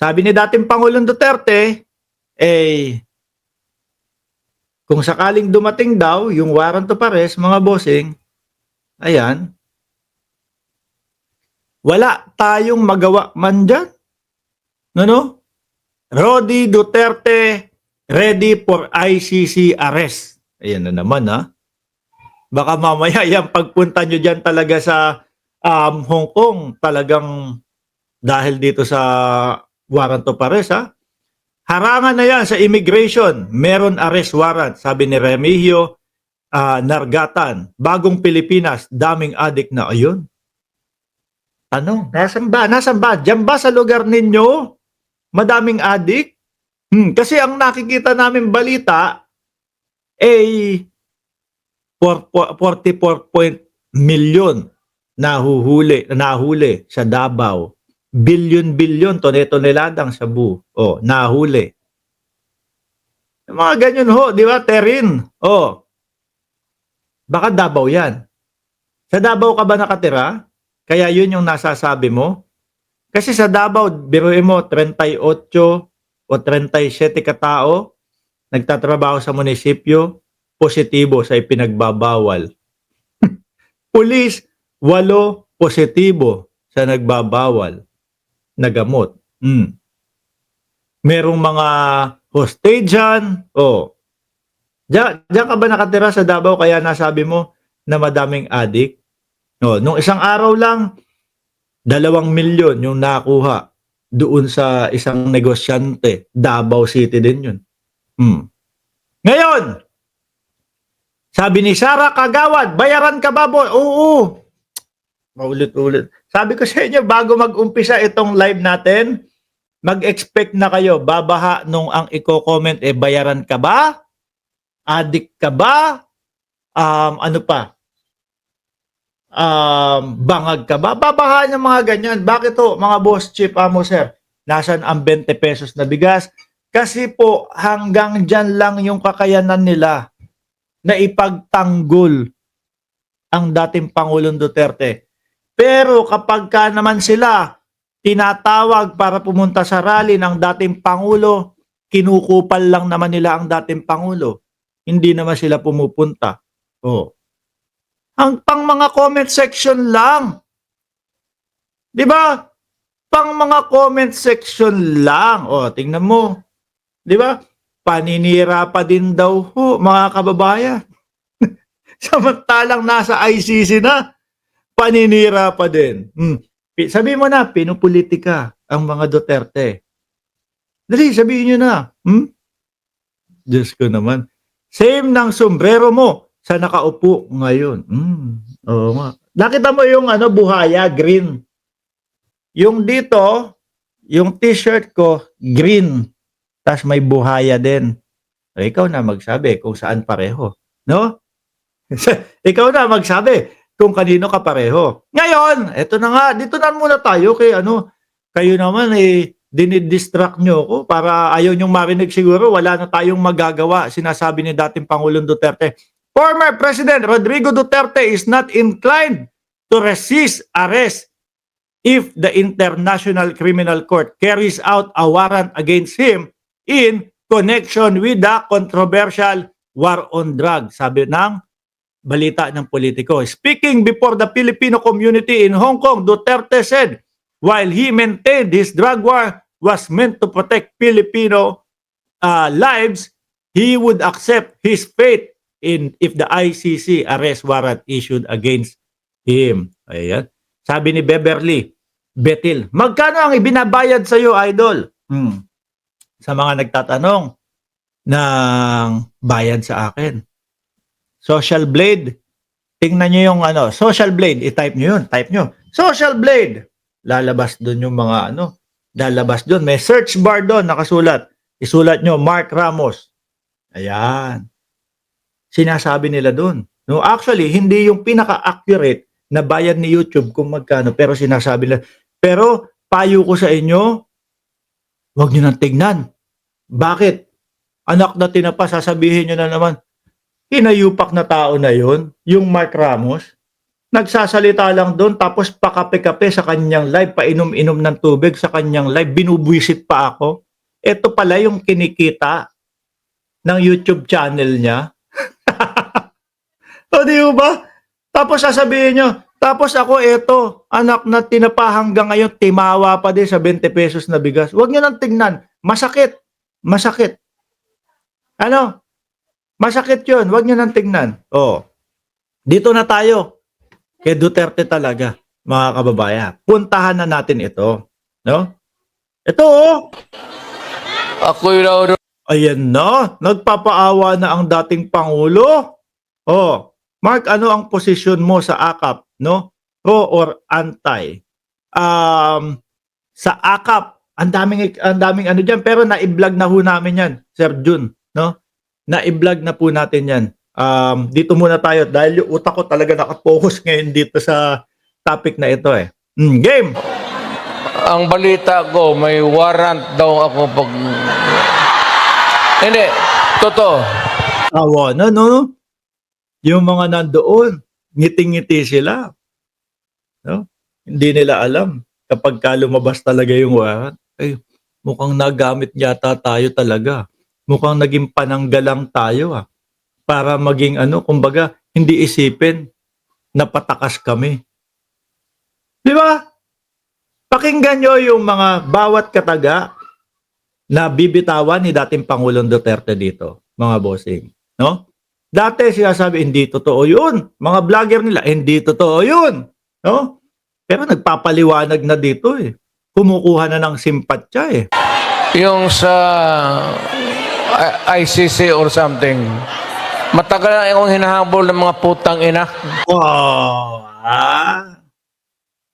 Sabi ni dating Pangulong Duterte, eh, kung sakaling dumating daw yung warrant of arrest, mga bossing, ayan, wala tayong magawa man dyan. No? Rody Duterte ready for ICC arrest. Ayan na naman, ha. Baka mamaya yan, pagpunta nyo dyan talaga sa Hong Kong, talagang dahil dito sa warrant of arrest, ha. Harangan na yan sa immigration. Meron arrest warrant, sabi ni Remigio Nargatan. Bagong Pilipinas, daming adik na. Ayun. Ano? Nasaan ba? Nasaan ba? Diyan ba sa lugar ninyo? Madaming adik? Kasi ang nakikita namin balita, eh, 44 million nahuli sa Davao. Bilyon-bilyon, toneladang sabu. Oh, nahuli. Mga ganyan ho, di ba? Terin. Oh. Baka Davao yan. Sa Davao ka ba nakatira? Kaya yun yung nasasabi mo? Kasi sa Davao, biruin mo, 38 o 37 katao, nagtatrabaho sa munisipyo, positibo sa ipinagbabawal. Pulis, 8 positibo sa nagbabawal na gamot. Merong mga hostage dyan. Oh. Diyan ka ba nakatira sa Davao kaya nasabi mo na madaming adik? Oh, nung isang araw lang, 2 milyon yung nakuha doon sa isang negosyante. Davao City din yun. Ngayon, sabi ni Sara Kagawad, bayaran ka ba, boy? Oo. Maulit-ulit. Sabi ko sa inyo, bago mag-umpisa itong live natin, mag-expect na kayo, babaha nung ang i-comment, bayaran ka ba? Adik ka ba? Ano pa? Bangag ka ba? Babahaan ng mga ganyan. Bakit to, mga boss, chief, amo, sir? Nasaan ang 20 pesos na bigas? Kasi po, hanggang dyan lang yung kakayanan nila na ipagtanggol ang dating Pangulong Duterte. Pero kapag ka naman sila tinatawag para pumunta sa rally ng dating Pangulo, kinukupal lang naman nila ang dating Pangulo. Hindi naman sila pumupunta. Oh. Ang pang mga comment section lang. 'Di ba? Pang mga comment section lang. Oh, tingnan mo. 'Di ba? Paninira pa din daw ho, mga kababayan. Samantalang nasa ICC na, paninira pa din. Sabi mo na, pinupolitika ang mga Duterte. Dali, sabihin nyo na. Diyos ko naman. Same ng sombrero mo sa nakaupo ngayon. Oo nga. Nakita mo yung buhaya, green. Yung dito, yung t-shirt ko, green. Tas may buhaya din. O, ikaw na magsabi kung saan pareho. No? Ikaw na magsabi kung kanino ka pareho. Ngayon, eto na nga, dito na muna tayo kay kayo naman dinidistract nyo ko para ayaw nyong marinig siguro, wala na tayong magagawa, sinasabi ni dating Pangulong Duterte. Former President Rodrigo Duterte is not inclined to resist arrest if the International Criminal Court carries out a warrant against him in connection with the controversial war on drugs, sabi ng balita ng Politico. Speaking before the Filipino community in Hong Kong, Duterte said, while he maintained his drug war was meant to protect Filipino lives, he would accept his fate if the ICC arrest warrant issued against him. Ayan. Sabi ni Beverly Betil, magkano ang ibinabayad sa iyo, idol? Sa mga nagtatanong ng bayad sa akin. Social Blade. Tingnan nyo yung Social Blade. I-type nyo yun. Type nyo. Social Blade. Lalabas doon yung mga lalabas doon. May search bar doon nakasulat. Isulat nyo, Mark Ramos. Ayan. Sinasabi nila doon. No, actually, hindi yung pinaka-accurate na bayad ni YouTube kung magkano. Pero sinasabi nila. Pero, payo ko sa inyo, huwag nyo nang tignan. Bakit? Anak na tinapa, sasabihin nyo na naman, hinayupak na tao na yon, yung Mark Ramos. nagsasalita lang doon tapos pakape-kape sa kanyang live, painom-inom ng tubig sa kanyang live, binubwisit pa ako. Ito pala yung kinikita ng YouTube channel niya. O di ba? Tapos sasabihin nyo, tapos ako eto, anak na tinapa hanggang ngayon, timawa pa din sa 20 pesos na bigas. Huwag nyo nang tingnan. Masakit. Masakit. Ano? Masakit yun. Huwag nyo nang tingnan. Oh. Dito na tayo. Kay Duterte talaga, mga kababayan. Puntahan na natin ito. No? Ito oh. Ako'y raw Ayan na. Nagpapaawa na ang dating Pangulo. Oh. Mark, ano ang posisyon mo sa AKAP? No? Pro or anti? Sa AKAP, ang daming ano diyan, pero na-vlog na ho namin 'yan, Sir Jun, no? Na-vlog na po natin 'yan. Dito muna tayo dahil yung utak ko talaga naka-focus ngayon dito sa topic na ito eh. Game. ang balita ko, may warrant daw ako pag... Hindi, totoo. Awa na, no? Yung mga nandoon, ngiti-ngiti sila. No? Hindi nila alam kapag lumabas talaga yung warrant. Ay, mukhang nagamit yata tayo talaga. Mukhang naging pananggalang tayo para maging kumbaga, hindi isipin na patakas kami. Di ba? Pakinggan nyo yung mga bawat kataga na bibitawan ni dating Pangulong Duterte dito, mga bossing. No? Dati sinasabi, hindi totoo yun. Mga vlogger nila, hindi totoo yun. No? Pero nagpapaliwanag na dito eh. Kumukuha na ng simpatya eh. Yung sa ICC or something, matagal na akong hinahabol ng mga putang ina. Oh,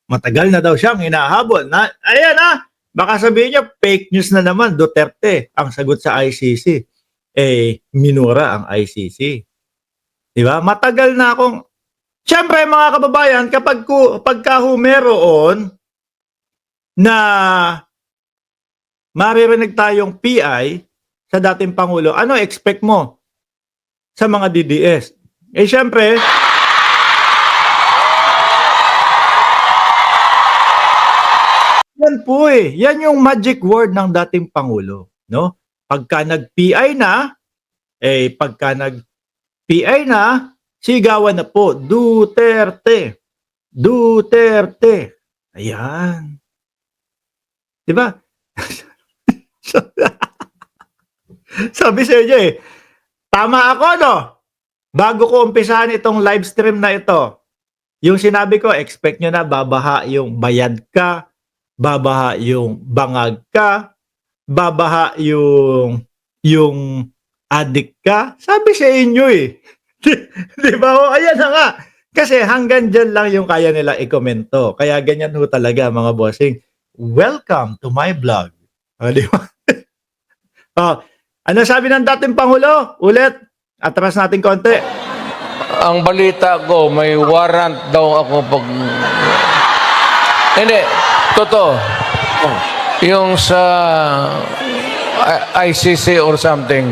matagal na daw siyang hinahabol. Ayan baka sabihin niya, fake news na naman, Duterte. Ang sagot sa ICC, minura ang ICC. Diba? Matagal na akong... Siyempre, mga kababayan, pagka meron na maririnig tayong PI sa dating Pangulo, ano expect mo sa mga DDS? Siyempre, yan po yan yung magic word ng dating Pangulo, no? Pagka nag-PI na, sigawan na po, Duterte. Duterte. Ayan. Diba? Sabi sa inyo tama ako, no? Bago ko umpisahan itong live stream na ito, yung sinabi ko, expect nyo na babaha yung bayad ka, babaha yung bangag ka, babaha yung adik ka. Sabi sa inyo Di ba? Ayan na nga. Kasi hanggang dyan lang yung kaya nila i-komento. Kaya ganyan ho talaga mga bossing. Welcome to my vlog. Di ba? Ano sabi ng dating Pangulo? Ulit. Atras natin konti. Ang balita ko, may warrant daw ako pag... Hindi, totoo. Yung sa ICC or something,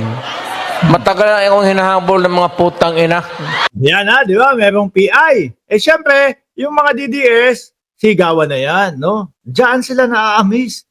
matagal na akong hinahabol ng mga putang ina. Yan di ba? Merong PI. Siyempre, yung mga DDS, sigawan na yan, no? Diyan sila na-amaze.